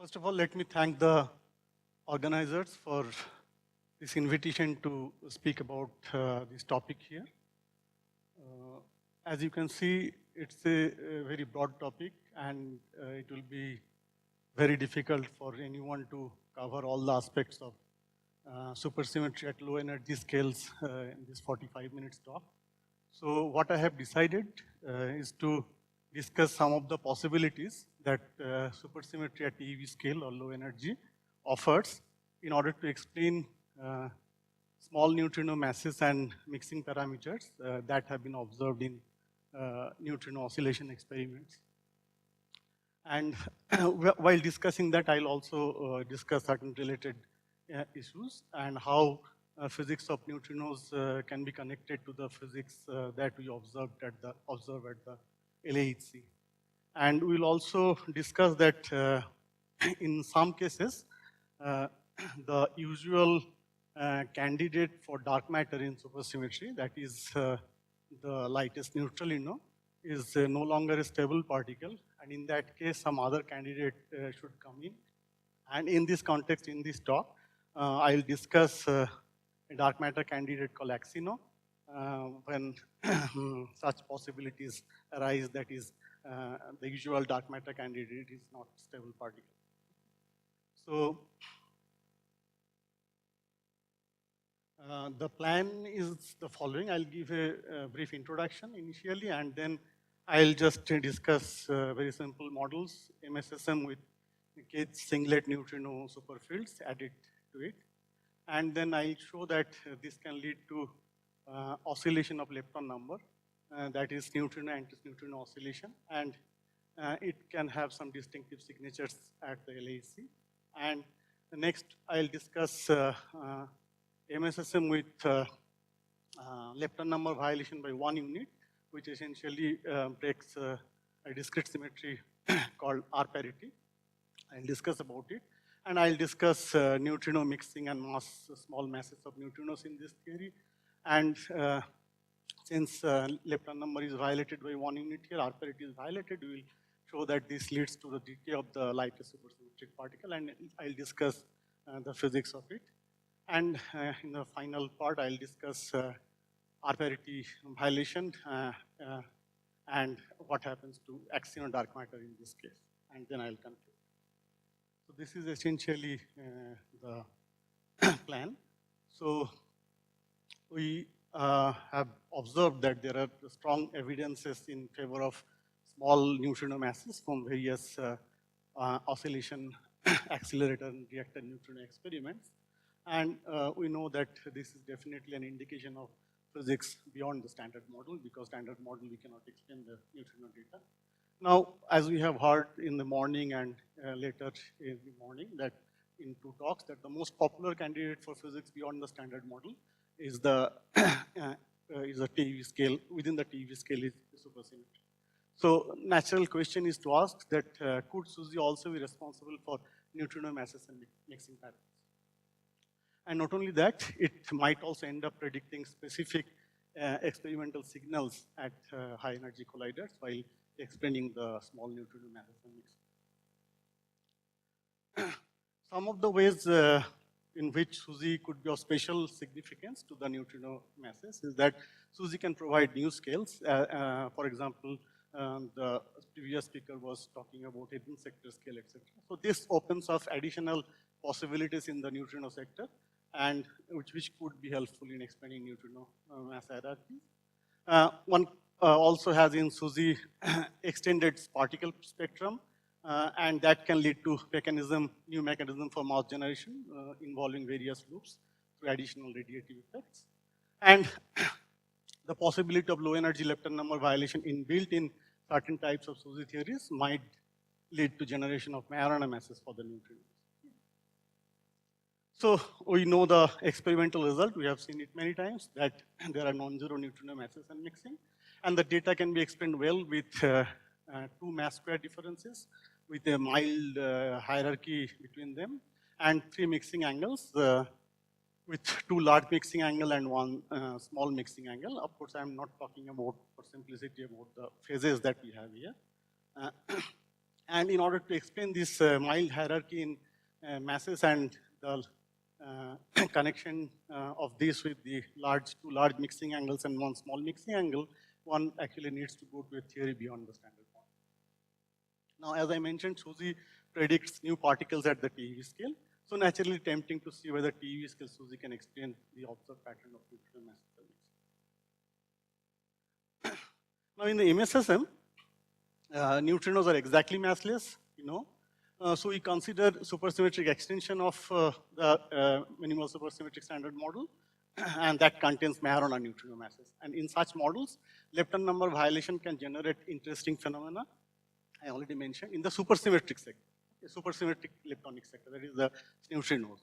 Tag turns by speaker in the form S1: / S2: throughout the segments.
S1: First of all, let me thank the organizers for this invitation to speak about this topic here. As you can see, it's a very broad topic, and it will be very difficult for anyone to cover all the aspects of supersymmetry at low energy scales in this 45 minutes talk. So what I have decided is to discuss some of the possibilities that supersymmetry at TeV scale or low energy offers in order to explain small neutrino masses and mixing parameters that have been observed in neutrino oscillation experiments. And while discussing that, I'll also discuss certain related issues and how physics of neutrinos can be connected to the physics that we observe at the LHC. And we'll also discuss that in some cases, the usual candidate for dark matter in supersymmetry, that is the lightest neutrino, is no longer a stable particle, and in that case, some other candidate should come in. And in this context, in this talk, I'll discuss a dark matter candidate called Axino when such possibilities arise, that is, the usual dark matter candidate is not a stable particle. So, the plan is the following. I'll give a brief introduction initially, and then I'll just discuss very simple models, MSSM with singlet neutrino superfields added to it. And then I'll show that this can lead to oscillation of lepton number, that is Sneutrino-antisneutrino oscillation, and it can have some distinctive signatures at the LHC. And next, I'll discuss MSSM with lepton number violation by 1 unit, which essentially breaks a discrete symmetry called R-parity. I'll discuss about it. And I'll discuss neutrino mixing and small masses of neutrinos in this theory. And since lepton number is violated by 1 unit here, R-parity is violated, we will show that this leads to the decay of the lightest supersymmetric particle, and I'll discuss the physics of it. And in the final part, I'll discuss R-parity violation and what happens to Axino dark matter in this case, and then I'll conclude. So this is essentially the plan. So we have observed that there are strong evidences in favor of small neutrino masses from various oscillation accelerator and reactor neutrino experiments. And we know that this is definitely an indication of physics beyond the standard model, because standard model we cannot explain the neutrino data. Now, as we have heard in the morning and later in the morning, that in 2 talks, that the most popular candidate for physics beyond the standard model is the TeV scale. Within the TeV scale is supersymmetry. So, natural question is to ask that could SUSY also be responsible for neutrino masses and mixing patterns? And not only that, it might also end up predicting specific experimental signals at high energy colliders while explaining the small neutrino masses and mixing. Some of the ways in which SUSY could be of special significance to the neutrino masses is that SUSY can provide new scales. For example, the previous speaker was talking about hidden sector scale, etc. So this opens up additional possibilities in the neutrino sector, and which could be helpful in explaining neutrino mass hierarchy. One also has in SUSY extended particle spectrum, and that can lead to new mechanism for mass generation involving various loops through additional radiative effects. And the possibility of low energy lepton number violation inbuilt in certain types of SUSY theories might lead to generation of Majorana masses for the neutrinos. So we know the experimental result, we have seen it many times, that there are non-zero neutrino masses and mixing. And the data can be explained well with 2 mass square differences, with a mild hierarchy between them, and 3 mixing angles with 2 large mixing angle and 1 small mixing angle. Of course, I'm not talking about, for simplicity, about the phases that we have here. And in order to explain this mild hierarchy in masses and the connection of this with the two large mixing angles and one small mixing angle, one actually needs to go to a theory beyond the standard model. Now, as I mentioned, SUSY predicts new particles at the TeV scale. So naturally tempting to see whether TeV scale SUSY can explain the observed pattern of neutrino masses. Now in the MSSM, neutrinos are exactly massless, you know. So we consider supersymmetric extension of the minimal supersymmetric standard model, and that contains Majorana neutrino masses. And in such models, Lepton number violation can generate interesting phenomena. I already mentioned in the supersymmetric sector, supersymmetric leptonic sector, that is the Sneutrinos.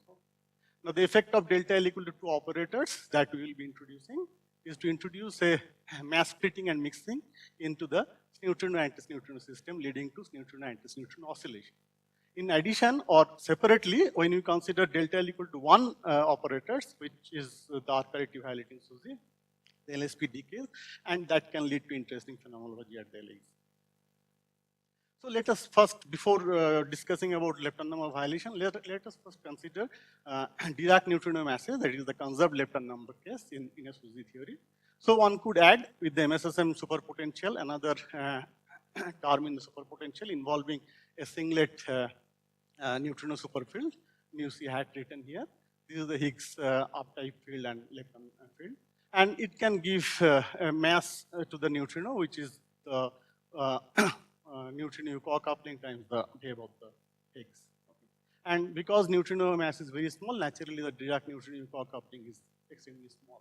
S1: Now the effect of delta L equal to 2 operators that we will be introducing is to introduce a mass splitting and mixing into the Sneutrino-antisneutrino system, leading to Sneutrino-antisneutrino oscillation. In addition or separately, when you consider delta L equal to 1 operators, which is the R-parity violating SUSY, the LSP decays, and that can lead to interesting phenomenology at the LAs. So let us first, before discussing about Lepton number violation, let us first consider Dirac neutrino masses, that is the conserved Lepton number case in a SUSY theory. So one could add with the MSSM superpotential another term in the superpotential involving a singlet neutrino superfield, mu c hat written here. This is the Higgs uptype field and Lepton field. And it can give a mass to the neutrino, which is the neutrino co-coupling times the wave of the Higgs. Okay. And because neutrino mass is very small, naturally the Dirac neutrino co-coupling is extremely small.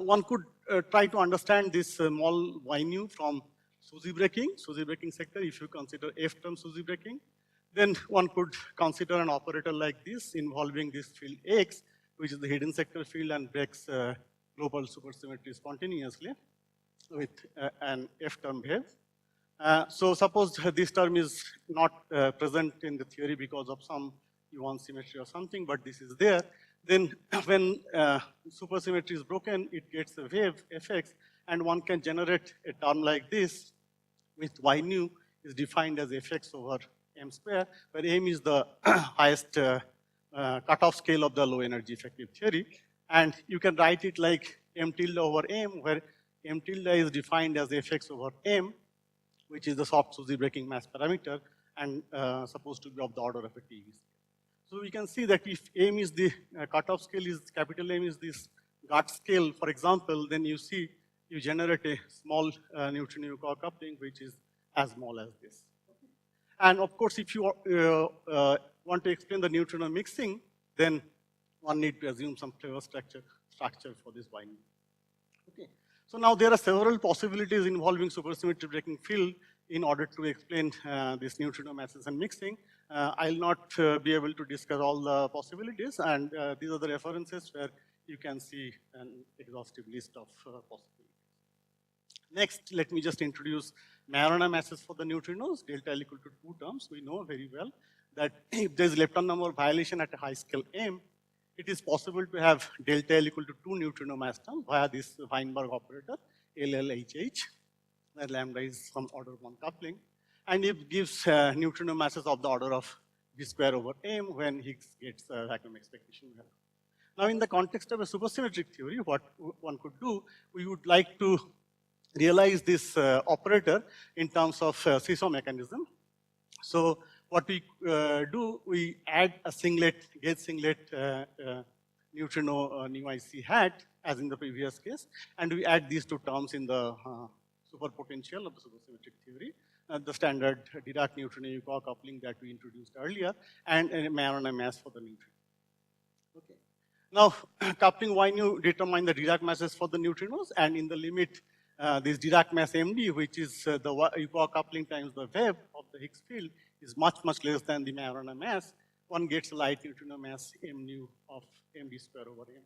S1: One could try to understand this small y nu from SUSY breaking sector. If you consider F term SUSY breaking, then one could consider an operator like this involving this field X, which is the hidden sector field and breaks global supersymmetry spontaneously with an F term wave. So suppose this term is not present in the theory because of some Muon symmetry or something, but this is there. Then when supersymmetry is broken, it gets a wave fx, and one can generate a term like this with y nu is defined as fx over m square, where m is the highest cutoff scale of the low energy effective theory. And you can write it like m tilde over m, where m tilde is defined as fx over m, which is the soft SUSY breaking mass parameter, and supposed to be of the order of a TeV scale. So we can see that if m is the cutoff scale is capital M is this GAT scale, for example, then you see you generate a small neutrino co-coupling which is as small as this. And of course, if you want to explain the neutrino mixing, then one need to assume some clever structure for this binding. Okay. So now there are several possibilities involving supersymmetry breaking field in order to explain this neutrino masses and mixing. I'll not be able to discuss all the possibilities, and these are the references where you can see an exhaustive list of possibilities. Next, let me just introduce Majorana masses for the neutrinos, delta L equal to 2 terms. We know very well that if there's Lepton number violation at a high scale M, it is possible to have delta L equal to 2 neutrino mass terms via this Weinberg operator, LLHH, where lambda is some order 1 coupling. And it gives neutrino masses of the order of v square over m when Higgs gets vacuum expectation value. Now, in the context of a supersymmetric theory, what one could do, we would like to realize this operator in terms of seesaw mechanism. So, what we do, we add a singlet, gauge singlet neutrino nu IC hat, as in the previous case, and we add these two terms in the superpotential of the supersymmetric theory. The standard Dirac neutrino co-coupling that we introduced earlier, and a Majorana mass for the neutrino. Okay. Now, coupling y nu determine the Dirac masses for the neutrinos, and in the limit, this Dirac mass MD, which is the co-coupling times the wave of the Higgs field, is much less than the Majorana mass. One gets a light neutrino mass m nu of md square over m.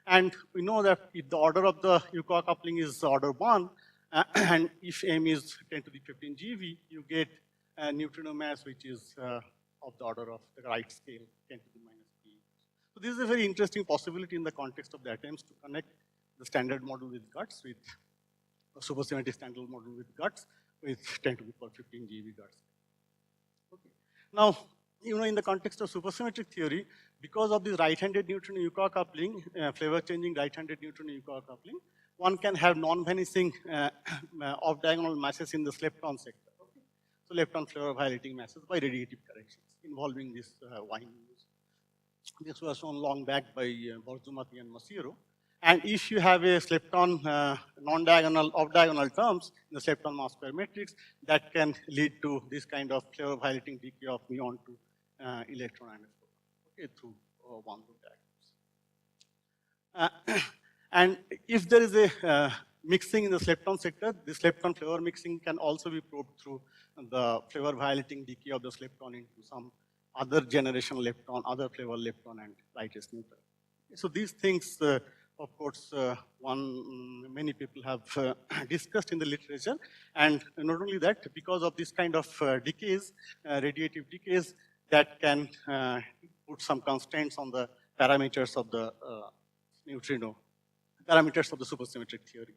S1: And we know that if the order of the co-coupling is order 1, and if m is 10 to the 15 GeV, you get a neutrino mass which is of the order of the right scale, 10 to the minus p. So this is a very interesting possibility in the context of the attempts to connect the standard model with guts with a supersymmetric standard model with guts with 10 to the power 15 GeV guards. Okay. Now, in the context of supersymmetric theory, because of this right-handed neutrino-Yukawa coupling, flavor-changing right-handed neutrino-Yukawa coupling, one can have non-vanishing off-diagonal masses in the lepton sector. Okay? So lepton flavor violating masses by radiative corrections involving this wine. This was shown long back by Borzumati and Masiero. And if you have a lepton non-diagonal, off-diagonal terms in the lepton mass square matrix, that can lead to this kind of flavor violating decay of muon to electron and proton, okay, through one loop diagrams. And if there is a mixing in the lepton sector, this lepton flavor mixing can also be probed through the flavor violating decay of the lepton into some other generation lepton, other flavor lepton, and lightest neutral. So these things, of course, many people have discussed in the literature, and not only that, because of this kind of decays, radiative decays, that can put some constraints on the parameters of the neutrino, parameters of the supersymmetric theory.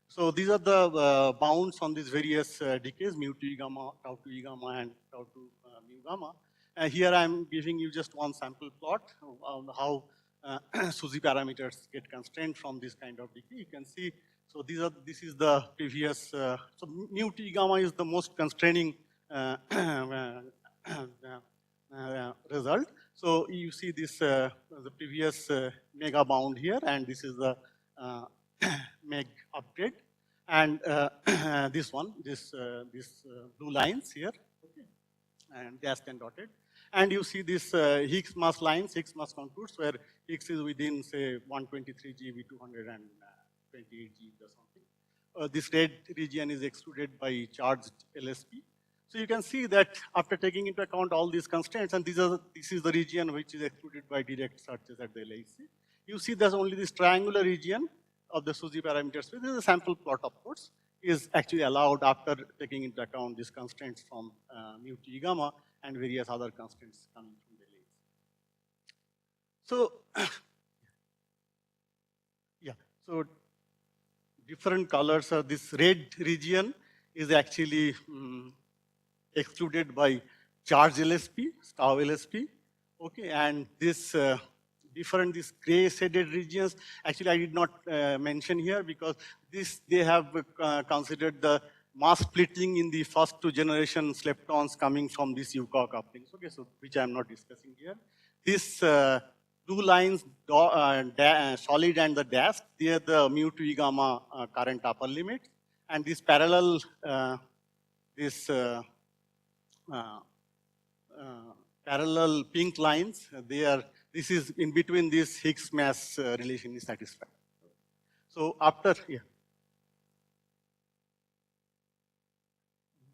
S1: So these are the bounds on these various decays, mu to E gamma, tau to E gamma, and tau to mu gamma. Here I am giving you just one sample plot on how SUSY parameters get constrained from this kind of decay. You can see, so this is the previous, so mu to E gamma is the most constraining result. So you see this, the previous mega bound here, and this is the meg upgrade. And this one, this blue lines here, okay, and dashed and dotted. And you see this Higgs mass lines, Higgs mass contours, where Higgs is within, say, 123 GeV, 228 GeV or something. This red region is excluded by charged LSP. So you can see that after taking into account all these constraints, and this is the region which is excluded by direct searches at the LIC, you see there's only this triangular region of the SUSY parameters. This is a sample plot, of course, is actually allowed after taking into account these constraints from mu to E gamma and various other constraints coming from the LIC. So, yeah, so different colors are this red region is actually excluded by charge LSP, tau LSP, okay, and this these gray shaded regions, actually I did not mention here because they have considered the mass splitting in the first two generation leptons coming from this Yukawa couplings, okay, so which I am not discussing here. This blue lines, solid and the dashed, they are the mu to E gamma current upper limit, and this parallel, parallel pink lines, this is in between this Higgs mass relation is satisfied. So after, yeah.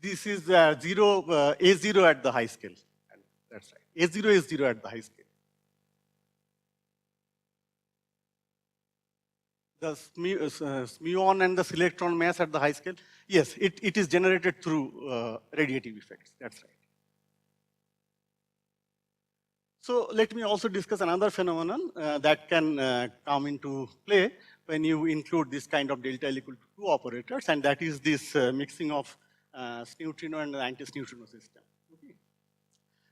S1: This is A0 at the high scale. And that's right. A0 is 0 at the high scale. The muon and the electron mass at the high scale, yes, it is generated through radiative effects. That's right. So let me also discuss another phenomenon that can come into play when you include this kind of delta L equal to 2 operators, and that is this mixing of Sneutrino and the anti-Sneutrino system. Okay.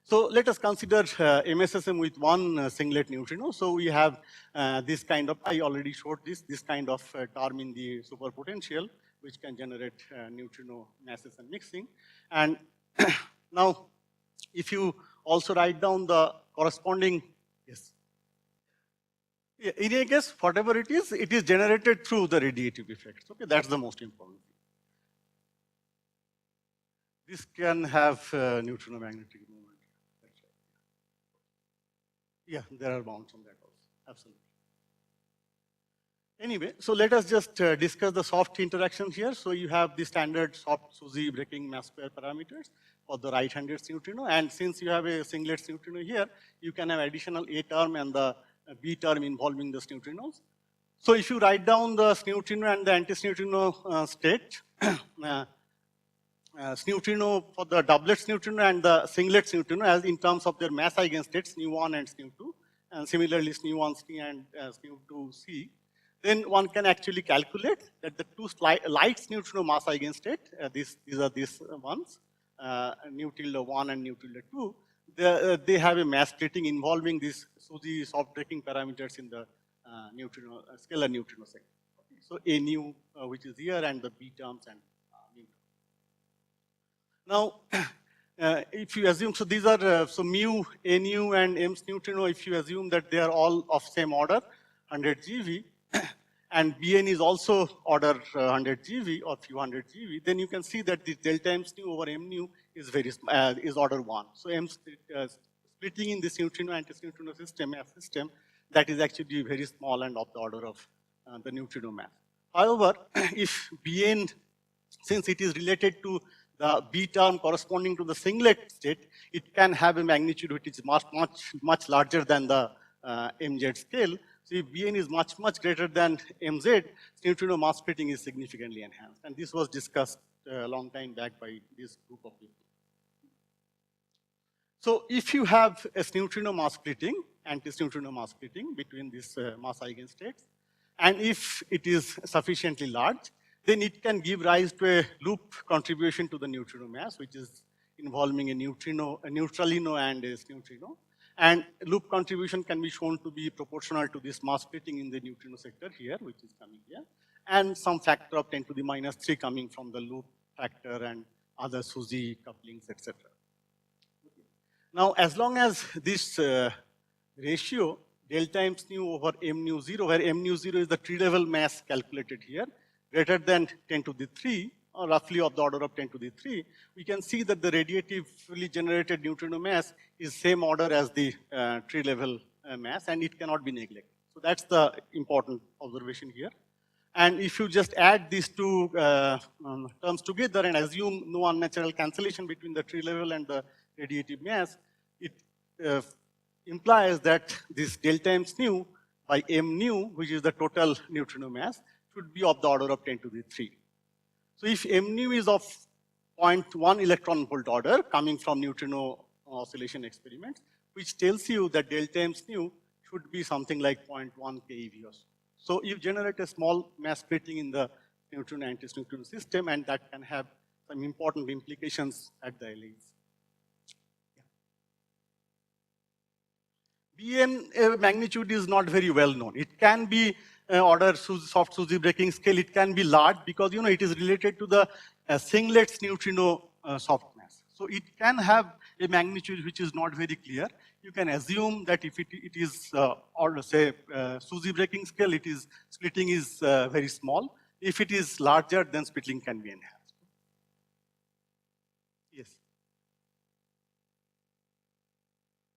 S1: So let us consider MSSM with one singlet neutrino. So we have this kind of, I already showed this kind of term in the superpotential, which can generate neutrino masses and mixing. And now, if you also write down the corresponding, yes. In any case, whatever it is generated through the radiative effects. Okay, that's the most important thing. This can have neutrinomagnetic moment. That's right. Yeah, there are bounds on that also. Absolutely. Anyway, so let us just discuss the soft interaction here. So you have the standard soft SUSY breaking mass square parameters for the right-handed neutrino, and since you have a singlet neutrino here, you can have additional A term and the B term involving the neutrinos. So if you write down the neutrino and the anti-neutrino state, neutrino for the doublet neutrino and the singlet neutrino as in terms of their mass eigenstates, SNU1 and SNU2, and similarly SNU1C and SNU2C. then one can actually calculate that the two light neutrino mass eigenstate, these are these ones, nu tilde 1 and nu tilde 2, they have a mass splitting involving these SUSY soft breaking parameters in the neutrino, scalar neutrino set. Okay. So A nu, which is here, and the B terms and mu. Now, if you assume, so these are, so mu, A nu, and M's neutrino, if you assume that they are all of same order, 100 GeV, and Bn is also order 100 GeV or few hundred GeV, then you can see that the delta M's nu over M nu is is order 1. So M splitting in this neutrino-antisneutrino system, F system, that is actually very small and of the order of the neutrino mass. However, if Bn, since it is related to the B term corresponding to the singlet state, it can have a magnitude which is much larger than the Mz scale. So if Bn is much greater than Mz, neutrino mass splitting is significantly enhanced. And this was discussed a long time back by this group of people. So if you have a neutrino mass splitting, anti-neutrino mass splitting between these mass eigenstates, and if it is sufficiently large, then it can give rise to a loop contribution to the neutrino mass, which is involving a neutrino, a neutralino and a sneutrino. And loop contribution can be shown to be proportional to this mass splitting in the neutrino sector here, which is coming here, and some factor of 10 to the minus 3 coming from the loop factor and other SUSY couplings, etc. Now, as long as this ratio, delta M's nu over M nu 0, where M nu 0 is the tree-level mass calculated here, greater than 10 to the 3, or roughly of the order of 10 to the 3, we can see that the radiatively generated neutrino mass is same order as the tree-level mass, and it cannot be neglected. So that's the important observation here. And if you just add these two terms together and assume no unnatural cancellation between the tree-level and the radiative mass, it implies that this delta M's nu by M nu, which is the total neutrino mass, should be of the order of 10 to the 3. So if M nu is of 0.1 electron volt order coming from neutrino oscillation experiments, which tells you that delta M's nu should be something like 0.1 keV or so. So you generate a small mass splitting in the neutrino-antisneutrino system, and that can have some important implications at the Ellis. Bn magnitude is not very well known. It can be order soft SUSY breaking scale. It can be large because it is related to the singlets neutrino soft mass. So it can have a magnitude which is not very clear. You can assume that if it is or say SUSY breaking scale, splitting is very small. If it is larger, then splitting can be enhanced. Yes.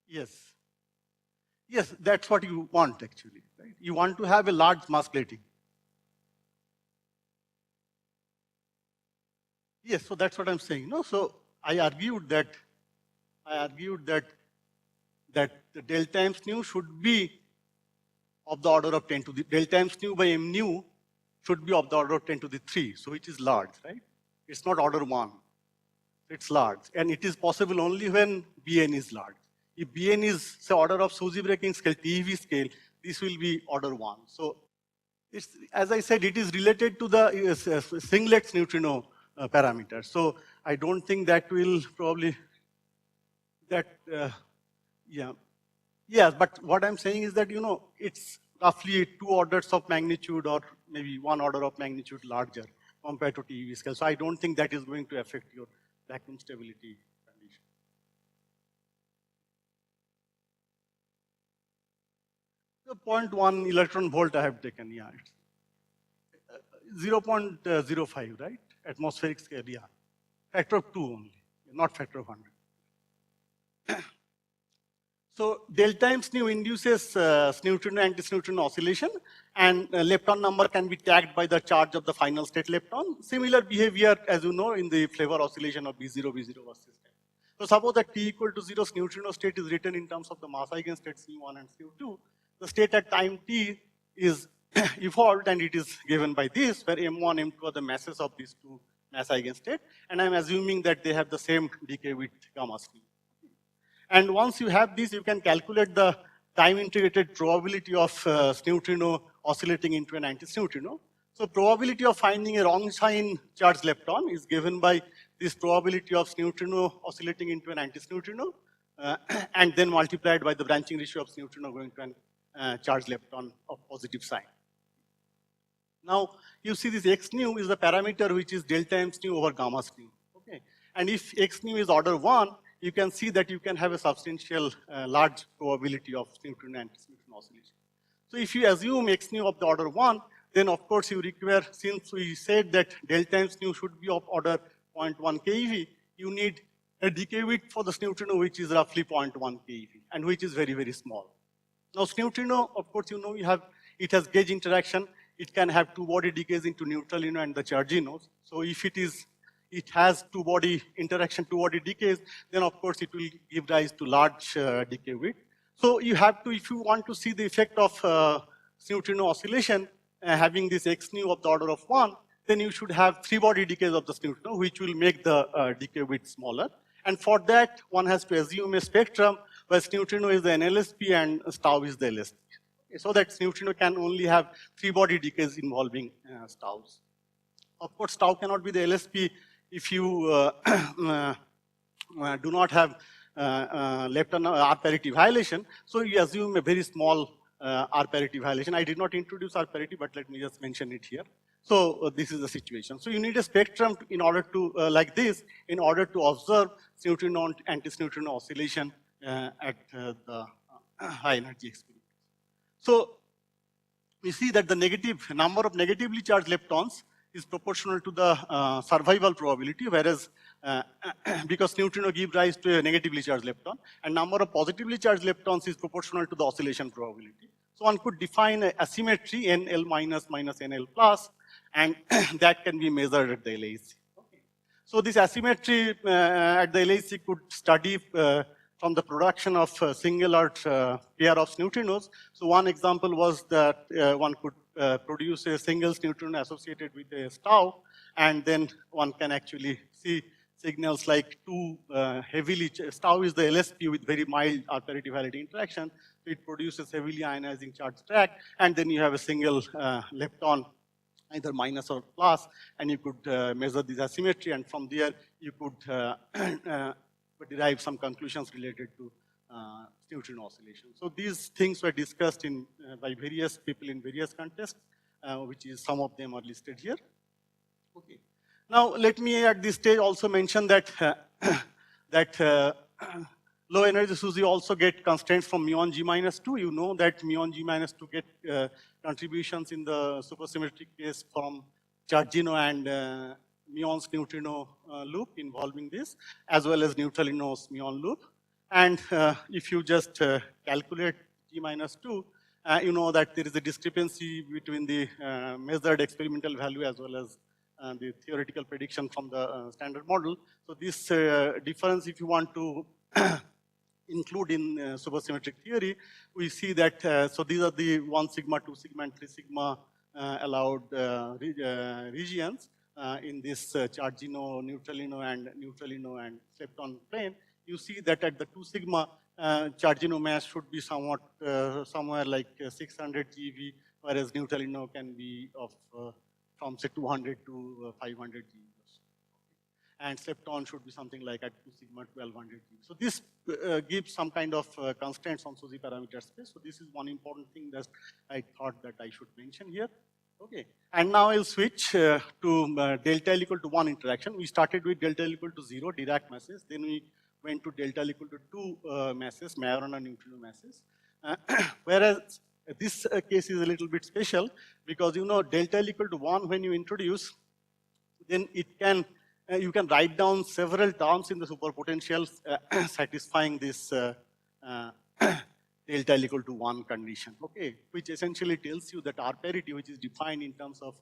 S1: Yes. Yes, that's what you want actually, right? You want to have a large mass splitting. Yes, so that's what I'm saying. No, so I argued that the delta M's nu should be of the order of 10 to the delta M's nu by M nu should be of the order of 10 to the 3, so it is large, right? It's not order 1. It's large, and it is possible only when Bn is large. If Bn is, say, order of SUSY breaking scale, TeV scale, this will be order 1. So, as I said, it is related to the singlets neutrino parameter. So, I don't think that will probably, yeah. Yes, but what I'm saying is that, it's roughly 2 orders of magnitude or maybe 1 order of magnitude larger compared to TeV scale. So, I don't think that is going to affect your vacuum stability. 0.1 electron volt I have taken, yeah. It's 0.05, right? Atmospheric scale, yeah. Factor of 2 only, not factor of 100. So delta M's nu induces Sneutrino-antisneutrino oscillation, and lepton number can be tagged by the charge of the final state lepton. Similar behavior, as you know, in the flavor oscillation of B0 was system. So suppose that T equal to 0 neutrino state is written in terms of the mass eigenstates mu1 and mu2. The state at time t is evolved, and it is given by this, where m1, m2 are the masses of these two mass eigenstates, and I'm assuming that they have the same decay with gamma sleeve. And once you have this, you can calculate the time integrated probability of Sneutrino oscillating into an anti-Sneutrino. So probability of finding a wrong sign charged lepton is given by this probability of Sneutrino oscillating into an anti-Sneutrino, and then multiplied by the branching ratio of Sneutrino going to an charged lepton of positive sign. Now, you see this x nu is the parameter which is delta m nu over gamma nu. Okay? And if x nu is order 1, you can see that you can have a substantial large probability of Sneutrino and Sneutrino oscillation. So if you assume x nu of the order 1, then of course you require, since we said that delta m nu should be of order 0.1 keV, you need a decay width for the Sneutrino which is roughly 0.1 keV and which is very, very small. Now Sneutrino, of course, you know, it has gauge interaction. It can have two-body decays into neutralino and the charginos. So if it has two-body interaction, two-body decays, then of course it will give rise to large decay width. So you have to, if you want to see the effect of Sneutrino oscillation, having this x nu of the order of 1, then you should have three-body decays of the Sneutrino, which will make the decay width smaller. And for that, one has to assume a spectrum where Sneutrino is the NLSP and tau is the LSP. So that Sneutrino can only have three-body decays involving taus. Of course, tau cannot be the LSP if you do not have Lepton R-parity violation. So you assume a very small R-parity violation. I did not introduce R-parity, but let me just mention it here. So this is the situation. So you need a spectrum in order to, like this, in order to observe Sneutrino anti-Sneutrino oscillation at the high energy experiment. So we see that the number of negatively charged leptons is proportional to the survival probability, whereas because Sneutrino gives rise to a negatively charged lepton, and number of positively charged leptons is proportional to the oscillation probability. So one could define a asymmetry NL minus minus NL plus, and that can be measured at the LAC. Okay. So this asymmetry at the LAC could study from the production of single or pair of neutrinos. So one example was that one could produce a single neutrino associated with a tau, and then one can actually see signals like two heavily, tau is the LSP with very mild R-parity validity interaction. So it produces heavily ionizing charged track, and then you have a single lepton, either minus or plus, and you could measure this asymmetry, and from there you could derive some conclusions related to Sneutrino oscillation. So these things were discussed by various people in various contexts, which is some of them are listed here. Okay. Now let me at this stage also mention that low energy SUSY also get constraints from Muon G minus 2. You know that Muon G minus 2 get contributions in the supersymmetric case from chargino and Muon's neutrino loop involving this, as well as neutralino's Muon loop. And if you just calculate G minus 2, you know that there is a discrepancy between the measured experimental value as well as the theoretical prediction from the standard model. So this difference, if you want to include in supersymmetric theory, we see that, so these are the 1 sigma, 2 sigma, and 3 sigma allowed regions. In this chargino, neutralino, and Lepton plane, you see that at the 2 sigma, chargino mass should be somewhat somewhere like 600 GeV, whereas neutralino can be of from say 200 to 500 GeV. And Lepton should be something like at 2 sigma 1200 GeV. So this gives some kind of constraints on SUSY parameter space. So this is one important thing that I thought that I should mention here. Okay, and now I'll switch to delta L equal to 1 interaction. We started with delta L equal to 0, Dirac-masses. Then we went to delta L equal to 2 masses, Majorana neutrino masses. Whereas this case is a little bit special because you know delta L equal to 1 when you introduce, then it can you can write down several terms in the superpotentials satisfying this delta L equal to 1 condition, okay, which essentially tells you that R-parity, which is defined in terms of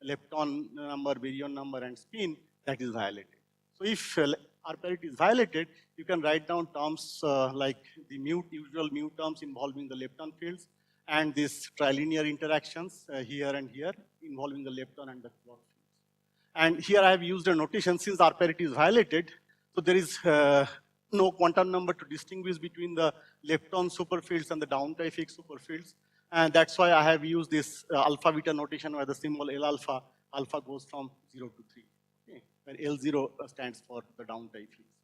S1: lepton number, baryon number, and spin, that is violated. So if R-parity is violated, you can write down terms like the usual mu terms involving the lepton fields, and these trilinear interactions here and here involving the lepton and the quark fields. And here I have used a notation since R-parity is violated, so there is no quantum number to distinguish between the lepton superfields and the down-type fixed superfields. And that's why I have used this alpha beta notation where the symbol L alpha, alpha goes from 0 to 3, okay, where L0 stands for the down type Higgs.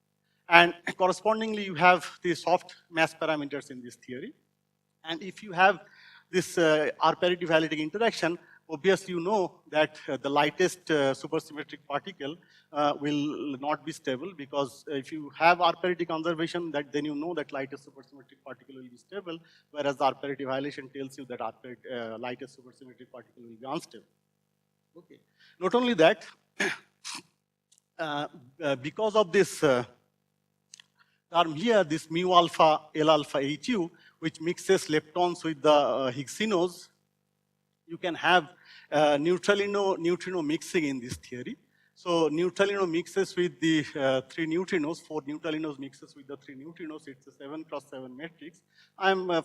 S1: And correspondingly, you have the soft mass parameters in this theory. And if you have this R-parity validating interaction, obviously you know that the lightest supersymmetric particle will not be stable, because if you have R-parity conservation, then you know that lightest supersymmetric particle will be stable, whereas the R-parity violation tells you that lightest supersymmetric particle will be unstable. Okay. Not only that, because of this term here, this mu alpha, L alpha HU, which mixes leptons with the Higgsinos, you can have neutrino mixing in this theory. So neutrino mixes with the 3 neutrinos, 4 neutralinos mixes with the 3 neutrinos, it's a 7 cross 7 matrix.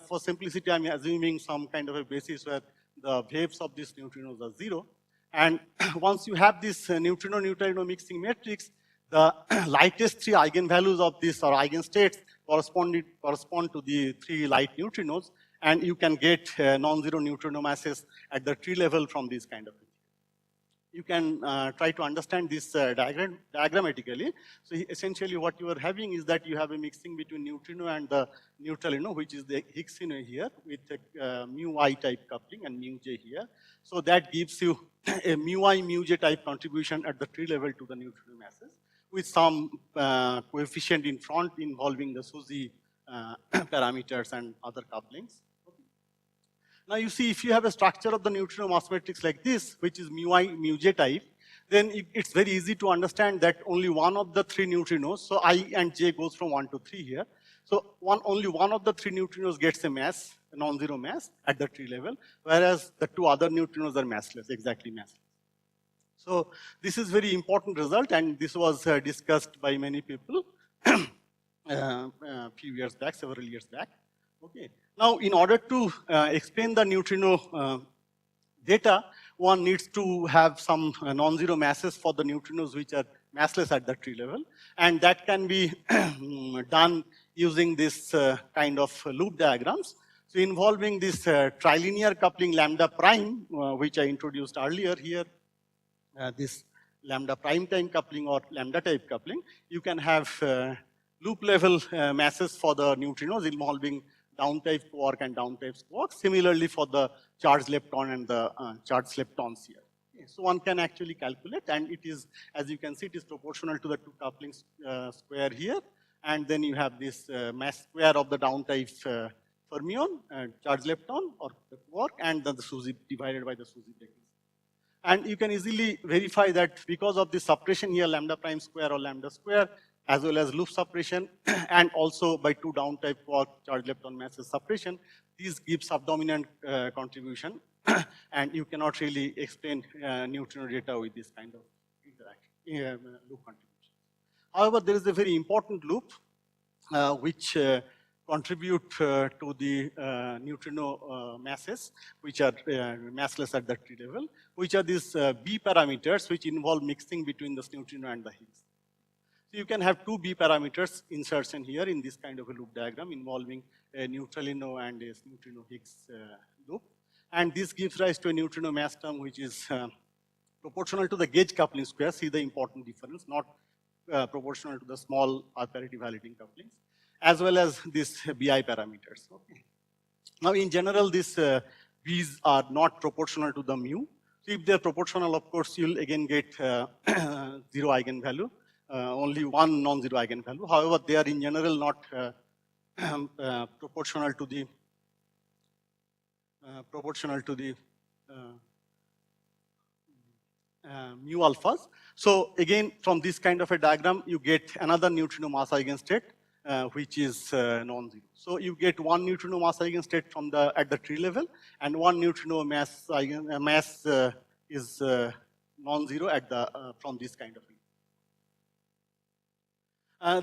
S1: For simplicity, I'm assuming some kind of a basis where the waves of these neutrinos are 0. And once you have this neutrino mixing matrix, the lightest 3 eigenvalues of this, or eigenstates, correspond to the 3 light neutrinos, and you can get non-zero neutrino masses at the tree level from this kind of thing. You can try to understand this diagrammatically. So essentially what you are having is that you have a mixing between neutrino and the neutralino, which is the Higgsino here, with a mu I type coupling and mu J here. So that gives you a mu I, mu J type contribution at the tree level to the neutrino masses, with some coefficient in front involving the SUSY parameters and other couplings. Okay. Now you see, if you have a structure of the neutrino mass matrix like this, which is mu I, mu J type, then it's very easy to understand that only one of the 3 neutrinos, so I and J goes from 1 to 3 here. So only one of the 3 neutrinos gets a mass, a non-zero mass at the tree level, whereas the 2 other neutrinos are massless, exactly massless. So this is very important result, and this was discussed by many people few years back, several years back. Okay. Now, in order to explain the neutrino data, one needs to have some non-zero masses for the neutrinos which are massless at the tree level, and that can be done using this kind of loop diagrams. So involving this trilinear coupling lambda prime, which I introduced earlier here, this lambda prime time coupling or lambda type coupling, you can have loop level masses for the neutrinos involving down type quark and down type quark. Similarly for the charged lepton and the charged leptons here. Okay. So one can actually calculate, and it is, as you can see, it is proportional to the 2 couplings square here, and then you have this mass square of the down type fermion, charged lepton or the quark, and then the SUSY divided by the SUSY brackets. And you can easily verify that because of the suppression here, lambda prime square or lambda square, as well as loop suppression, and also by 2 down type quark charged lepton masses suppression, these give subdominant contribution, and you cannot really explain neutrino data with this kind of interaction, loop contribution. However, there is a very important loop which contribute to the neutrino masses, which are massless at the tree level, which are these B parameters which involve mixing between the Sneutrino and the Higgs. So you can have 2 B parameters insertion here in this kind of a loop diagram involving a neutralino and a Sneutrino Higgs loop. And this gives rise to a neutrino mass term which is proportional to the gauge coupling square. See the important difference, not proportional to the small R-parity validating couplings, as well as these BI parameters. Okay. Now, in general, these B's are not proportional to the mu. So if they're proportional, of course, you'll again get 0 eigenvalue, only 1 non-zero eigenvalue. However, they are in general not proportional to the mu alphas. So again, from this kind of a diagram, you get another neutrino mass eigenstate, which is non-zero. So you get 1 neutrino mass eigenstate from at the tree level, and 1 neutrino mass is non-zero at the from this kind of thing.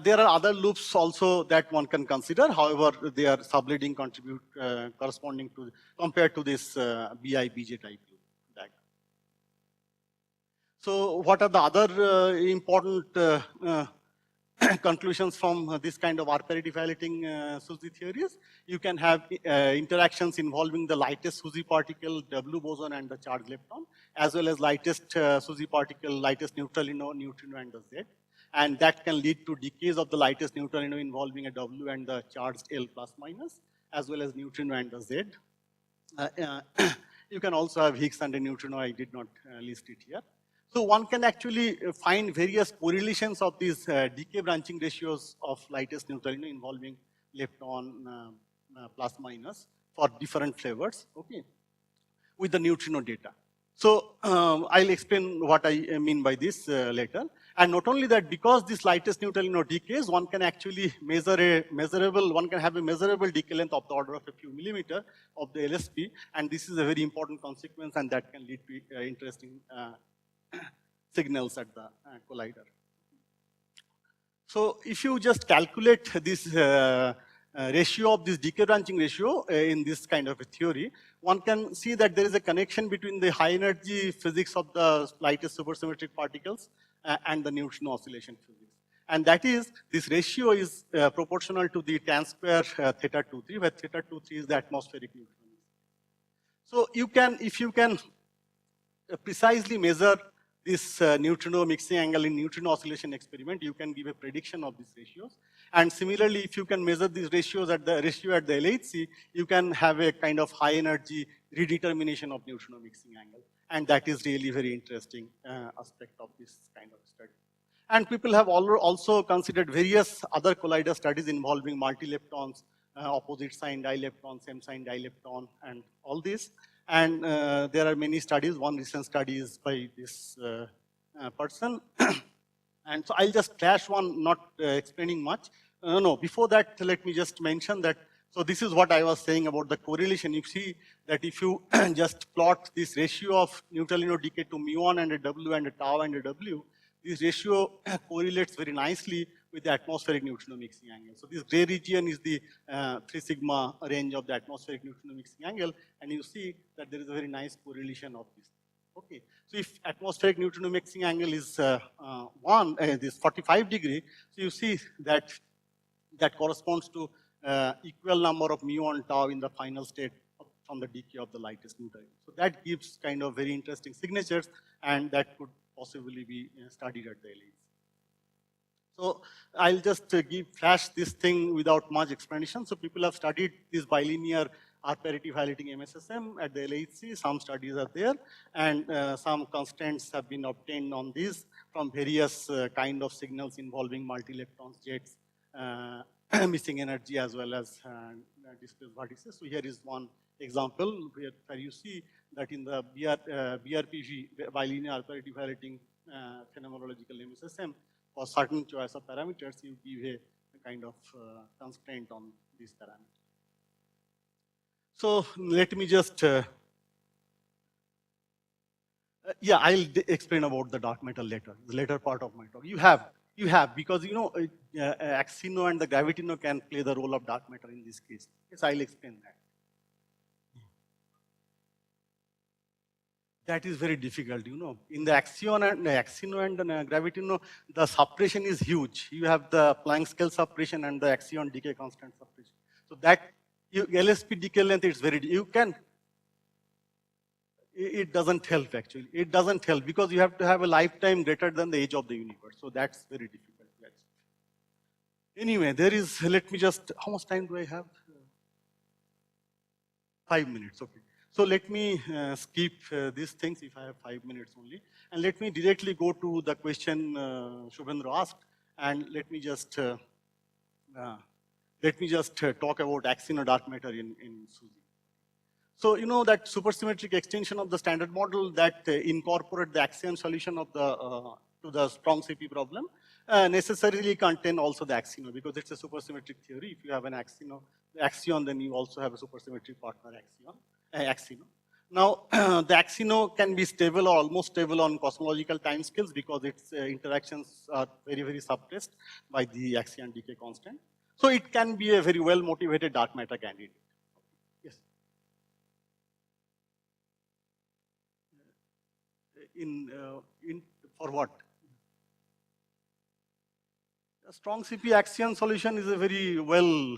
S1: There are other loops also that one can consider. However, they are subleading contribute corresponding to compared to this BI-BJ type loop diagram. So what are the other important conclusions from this kind of R-parity violating SUSY theories. You can have interactions involving the lightest SUSY particle, W boson, and the charged lepton, as well as lightest SUSY particle, lightest neutrino, and the Z. And that can lead to decays of the lightest neutrino involving a W and the charged L plus minus, as well as neutrino and the Z. You can also have Higgs and a neutrino. I did not list it here. So one can actually find various correlations of these decay branching ratios of lightest neutrino involving lepton plus minus for different flavors, okay, with the neutrino data. So I'll explain what I mean by this later. And not only that, because this lightest neutrino decays, one can actually measure one can have a measurable decay length of the order of a few millimeter of the LSP, and this is a very important consequence, and that can lead to interesting signals at the collider. So if you just calculate this ratio of this decay branching ratio in this kind of a theory, one can see that there is a connection between the high energy physics of the lightest supersymmetric particles and the neutrino oscillation physics. And that is, this ratio is proportional to the tan square theta 2,3, where theta 2,3 is the atmospheric neutrino. So you can, if you can precisely measure this neutrino mixing angle in neutrino oscillation experiment, you can give a prediction of these ratios. And similarly, if you can measure these ratios at the ratio at the LHC, you can have a kind of high energy redetermination of neutrino mixing angle. And that is really very interesting aspect of this kind of study. And people have also considered various other collider studies involving multi-leptons, opposite sign dilepton, same sign dilepton, and all this. And there are many studies. One recent study is by this person. And so I'll just flash one, not explaining much. No, before that, let me just mention that, so this is what I was saying about the correlation. You see that if you just plot this ratio of neutrino decay to muon and a W and a tau and a W, this ratio correlates very nicely with the atmospheric neutrino mixing angle. So this gray region is the 3 sigma range of the atmospheric neutrino mixing angle, and you see that there is a very nice correlation of this. Okay, so if atmospheric neutrino mixing angle is this 45 degree, so you see that that corresponds to equal number of muon tau in the final state from the decay of the lightest neutrino. So that gives kind of very interesting signatures, and that could possibly be studied at the Ellis. So I'll just flash this thing without much explanation. So people have studied this bilinear R-parity violating MSSM at the LHC. Some studies are there, and some constants have been obtained on this from various kind of signals involving multi-leptons, jets, missing energy, as well as displaced vertices. So here is one example where you see that in the BRPV, bilinear R-parity violating phenomenological MSSM, for certain choice of parameters, you give a kind of constraint on these parameters. So let me just, yeah, I'll explain about the dark matter later, the later part of my talk. You have, because you know, Axino and the gravitino can play the role of dark matter in this case. Yes, I'll explain that. That is very difficult, you know. In the Axino and the gravitino, the suppression is huge. You have the Planck scale suppression and the Axion decay constant suppression. So that LSP decay length is very, it doesn't help actually. It doesn't help because you have to have a lifetime greater than the age of the universe. So that's very difficult. Anyway, there is, let me just, how much time do I have? 5 minutes, okay. So let me skip these things if I have 5 minutes only. And let me directly go to the question Shubhendra asked. And let me just talk about Axino dark matter in SUSY. So you know that supersymmetric extension of the standard model that incorporate the Axion solution of the to the strong CP problem necessarily contain also the Axino, because it's a supersymmetric theory. If you have an Axion, then you also have a supersymmetric partner Axino. Now, the Axino can be stable or almost stable on cosmological timescales because its interactions are very, very suppressed by the Axion decay constant. So it can be a very well-motivated dark matter candidate. Yes. For what? strong CP axion solution is a very well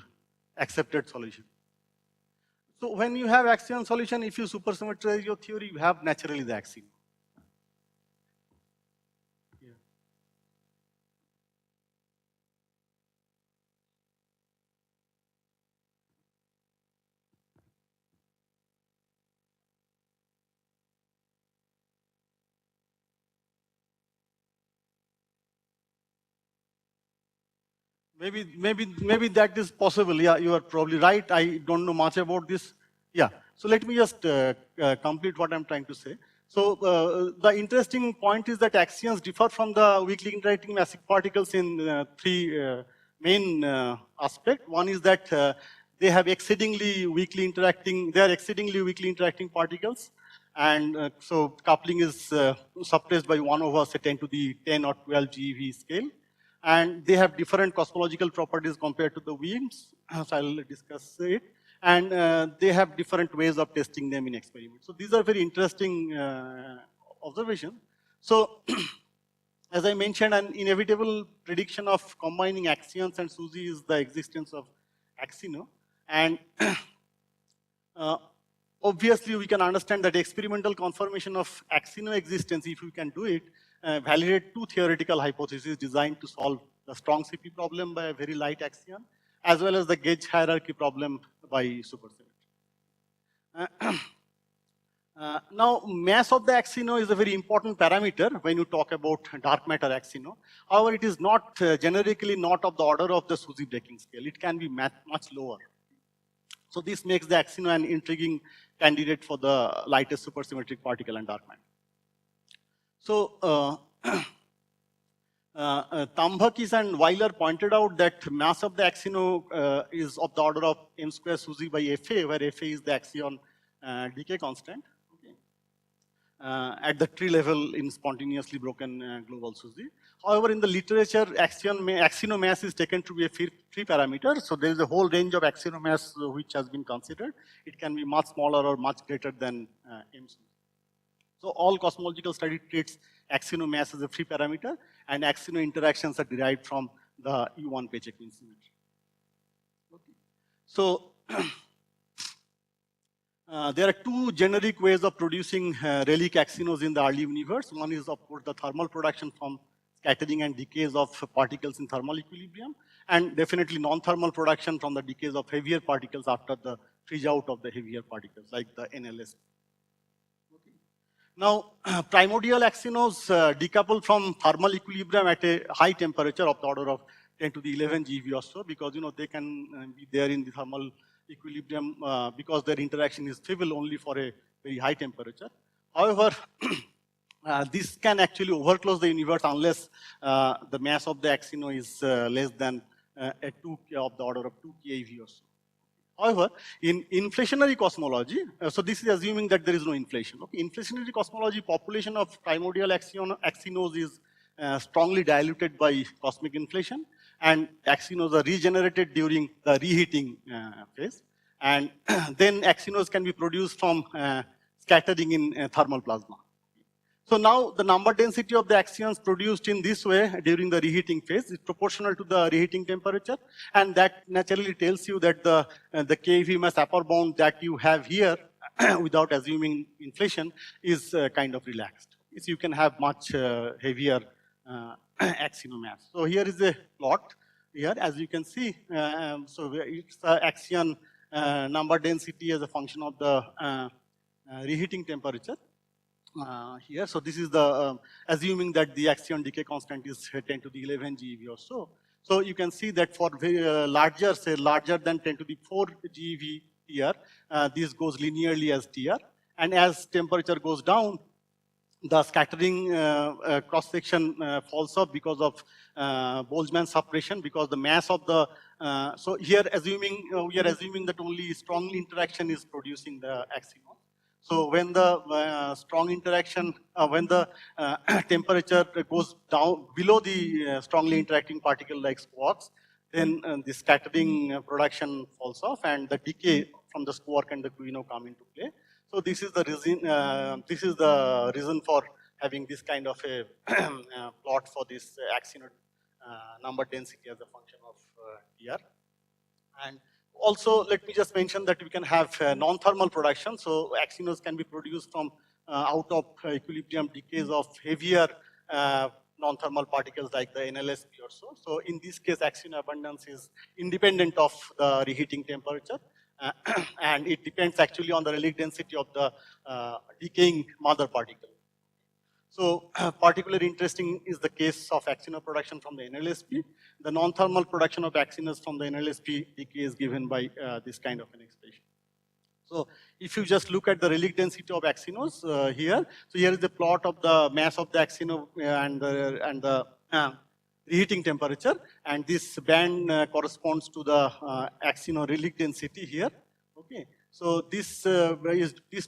S1: accepted solution. So when you have axion solution, if you supersymmetrize your theory, you have naturally the axiom. Yeah. Maybe that is possible. Yeah, you are probably right. I don't know much about this. Yeah. So let me just complete what I'm trying to say. So the interesting point is that axions differ from the weakly interacting massive particles in three main aspects. One is that they have exceedingly weakly interacting. They are exceedingly weakly interacting particles, and so coupling is suppressed by 1 over say 10 to the 10 or 12 GeV scale. And they have different cosmological properties compared to the WIMPs, so I'll discuss it. And they have different ways of testing them in experiments. So these are very interesting observations. So as I mentioned, an inevitable prediction of combining axions and SUSY is the existence of Axino. And obviously, we can understand that experimental confirmation of Axino existence, if we can do it, validate two theoretical hypotheses designed to solve the strong CP problem by a very light axion, as well as the gauge hierarchy problem by supersymmetry. Now, mass of the Axino is a very important parameter when you talk about dark matter Axino. However, it is not generically not of the order of the SUSY breaking scale. It can be much lower. So this makes the Axino an intriguing candidate for the lightest supersymmetric particle and dark matter. So Tambakis and Weiler pointed out that mass of the Axino is of the order of m square SUSY by Fa, where Fa is the axion decay constant. At the tree level in spontaneously broken global SUSY. However, in the literature, Axino mass is taken to be a free parameter. So there is a whole range of Axino mass which has been considered. It can be much smaller or much greater than m SUSY. So all cosmological study treats Axino mass as a free parameter, and Axino interactions are derived from the U1 Pechek-Wien symmetry. Okay. So there are two generic ways of producing relic axinos in the early universe. One is, of course, the thermal production from scattering and decays of particles in thermal equilibrium, and definitely non-thermal production from the decays of heavier particles after the freeze out of the heavier particles, like the NLS. Okay. Now, primordial axinos decouple from thermal equilibrium at a high temperature of the order of 10 to the 11 GeV or so, because they can be there in the thermal equilibrium because their interaction is feeble only for a very high temperature. However, this can actually overclose the universe unless the mass of the Axino is less than a 2 of the order of 2 keV or so. However, in inflationary cosmology, so this is assuming that there is no inflation. Okay? Inflationary cosmology, population of primordial axinos is strongly diluted by cosmic inflation, and axinos are regenerated during the reheating phase. And then axinos can be produced from scattering in thermal plasma. So now the number density of the axions produced in this way during the reheating phase is proportional to the reheating temperature, and that naturally tells you that the keV mass upper bound that you have here without assuming inflation is kind of relaxed. So you can have much heavier Axino mass. So here is a plot here, as you can see. So it's the axion number density as a function of the reheating temperature. Here, so this is the assuming that the axion decay constant is 10 to the 11 GeV or so. So you can see that for very larger, say larger than 10 to the 4 GeV here, this goes linearly as TR, and as temperature goes down, the scattering cross-section falls off because of Boltzmann suppression, because the mass of the, so here assuming, we are assuming that only strong interaction is producing the axion. So when the strong interaction, when the temperature goes down below the strongly interacting particle like quarks, then the scattering production falls off and the decay from the quark and the QENO come into play. So this is the reason for having this kind of a plot for this Axino number density as a function of DR. And also, let me just mention that we can have non-thermal production. So axinos can be produced from out of equilibrium decays of heavier non-thermal particles like the NLSP or so. So in this case, axino abundance is independent of the reheating temperature. And it depends actually on the relic density of the decaying mother particle. So particularly interesting is the case of axino production from the NLSP. The non-thermal production of axinos from the NLSP decay is given by this kind of an expression. So if you just look at the relic density of axinos here, so here is the plot of the mass of the axino and the reheating temperature, and this band corresponds to the axino relic density here. Okay. So this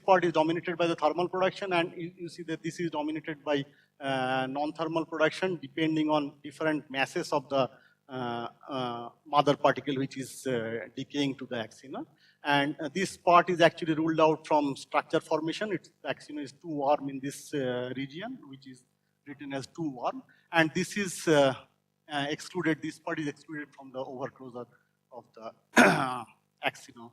S1: part is dominated by the thermal production, and you see that this is dominated by non-thermal production depending on different masses of the mother particle which is decaying to the axino. And this part is actually ruled out from structure formation. The axino is too warm in this region, which is written as too warm, and this is excluded. This part is excluded from the overclosure of the axino.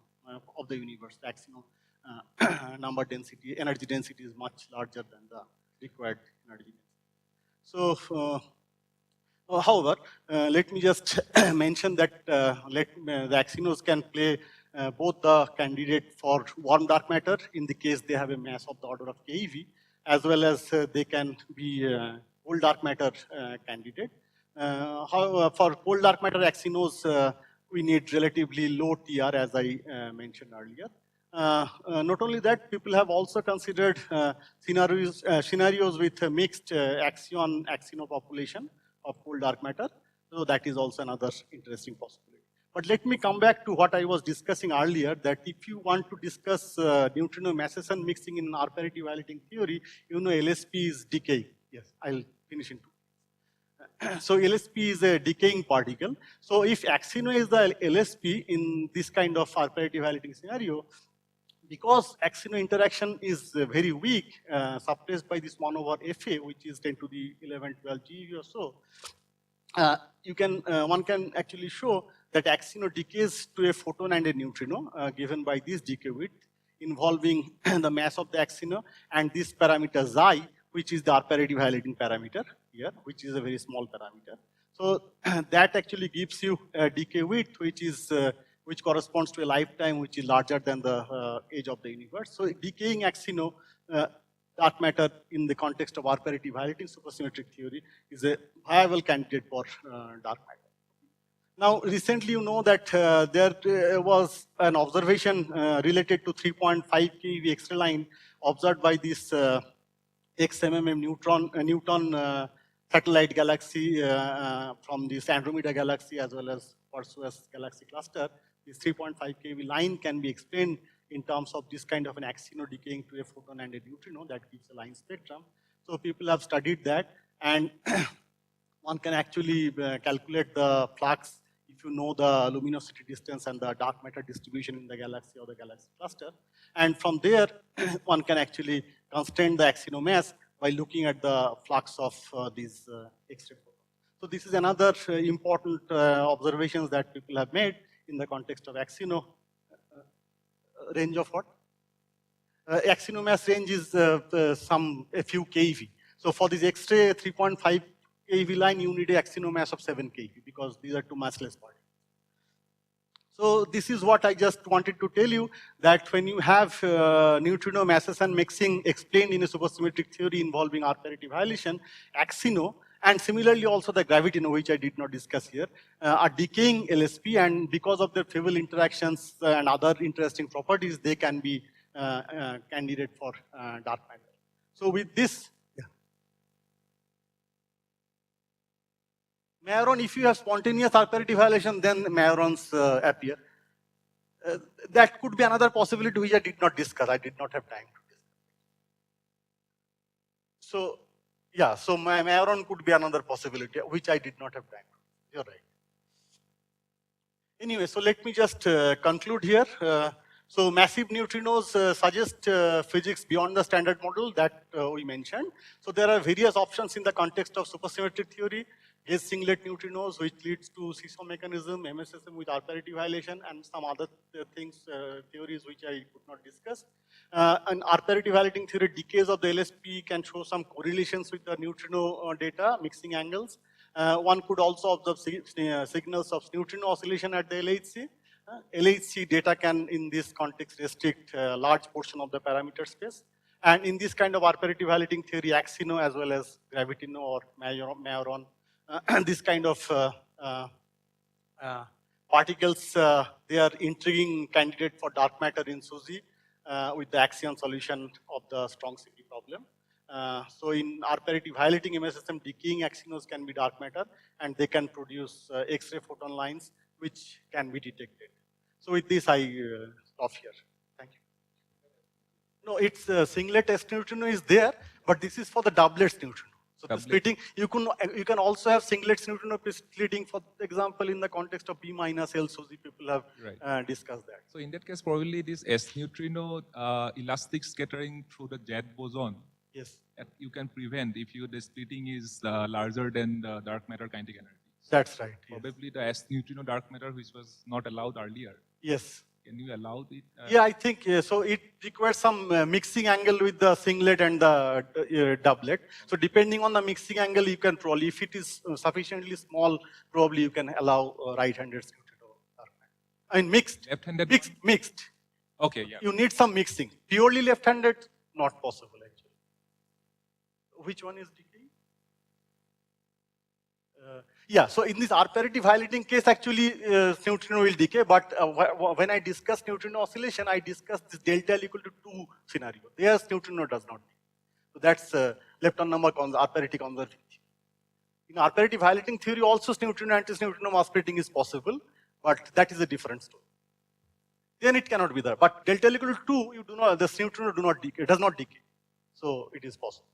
S1: Of the universe, the axino number density, energy density is much larger than the required energy density. So, however, let me just mention that the axinos can play both the candidate for warm dark matter in the case they have a mass of the order of keV, as well as they can be cold dark matter candidate. However, for cold dark matter axinos, we need relatively low TR, as I mentioned earlier. Not only that, people have also considered scenarios with a mixed axion-axino population of cold dark matter. So that is also another interesting possibility. But let me come back to what I was discussing earlier, that if you want to discuss neutrino masses and mixing in R-parity violating theory, you know LSP is decay. Yes, I'll finish in 2. So LSP is a decaying particle. So if axino is the LSP in this kind of R-parity violating scenario, because axino interaction is very weak, suppressed by this 1 over Fa, which is 10 to the 11, 12 GeV or so, one can actually show that axino decays to a photon and a neutrino given by this decay width involving the mass of the axino and this parameter xi, which is the R-parity violating parameter here, which is a very small parameter. So that actually gives you a decay width, which corresponds to a lifetime which is larger than the age of the universe. So decaying axino dark matter in the context of R-parity violating supersymmetric theory is a viable candidate for dark matter. Now, recently you know that there was an observation related to 3.5 keV X-ray line observed by this XMMM Newton satellite galaxy from this Andromeda galaxy as well as Perseus galaxy cluster. This 3.5 keV line can be explained in terms of this kind of an axino decaying to a photon and a neutrino that gives a line spectrum. So people have studied that, and one can actually calculate the flux if you know the luminosity distance and the dark matter distribution in the galaxy or the galaxy cluster. And from there, one can actually constrain the axino mass by looking at the flux of these X-ray photons. So this is another important observations that people have made in the context of axino. Range of what? Axino mass range is a few keV. So for this X-ray 3.5 keV line, you need a axino mass of 7 keV because these are two massless particles. So this is what I just wanted to tell you, that when you have neutrino masses and mixing explained in a supersymmetric theory involving R-parity violation, axino, and similarly also the gravitino, which I did not discuss here, are decaying LSP, and because of their trivial interactions and other interesting properties, they can be candidate for dark matter. So with this, Majoron, if you have spontaneous R-parity violation, then Majorons appear. That could be another possibility which I did not discuss. I did not have time to discuss. So, yeah, so Majoron could be another possibility which I did not have time. You're right. Anyway, so let me just conclude here. So massive neutrinos suggest physics beyond the standard model that we mentioned. So there are various options in the context of supersymmetric theory. gauge singlet neutrinos, which leads to seesaw mechanism, MSSM with R-parity violation, and some other things, theories which I could not discuss. An R-parity violating theory, decays of the LSP can show some correlations with the neutrino data, mixing angles. One could also observe signals of Sneutrino oscillation at the LHC. LHC data can, in this context, restrict a large portion of the parameter space. And in this kind of R-parity violating theory, Axino as well as Gravitino or Majorana, this kind of particles, they are intriguing candidate for dark matter in SUSY with the axion solution of the strong CP problem. So in R-parity violating MSSM, decaying axinos can be dark matter, and they can produce X-ray photon lines which can be detected. So with this, I stop here. Thank you. No, it's singlet S neutrino is there, but this is for the doublets neutrino. So the splitting, you can also have singlets neutrino splitting, for example, in the context of B minus L SUSY, people have discussed that.
S2: So in that case, probably this S neutrino elastic scattering through the jet boson,
S1: yes,
S2: that you can prevent if the splitting is larger than the dark matter kinetic energy.
S1: That's right.
S2: Probably the S neutrino dark matter, which was not allowed earlier.
S1: Yes.
S2: Can you allow it?
S1: Yeah, I think so. It requires some mixing angle with the singlet and the doublet. So depending on the mixing angle, you can probably, if it is sufficiently small, probably you can allow right-handed neutrino dark matter. I mean mixed.
S2: Left-handed.
S1: Mixed.
S2: Okay, yeah.
S1: You need some mixing. Purely left-handed, not possible actually. Which one is decaying? Yeah, so in this R-parity violating case, actually neutrino will decay, but when I discuss neutrino oscillation, I discuss this delta L equal to 2 scenario. There, neutrino does not decay. So that's Lepton number R-parity conserving. In R-parity violating theory, also Sneutrino-antisneutrino mass splitting is possible, but that is a different story. Then it cannot be there. But delta L equal to 2, you do not, the neutrino do not decay, it does not decay. So it is possible.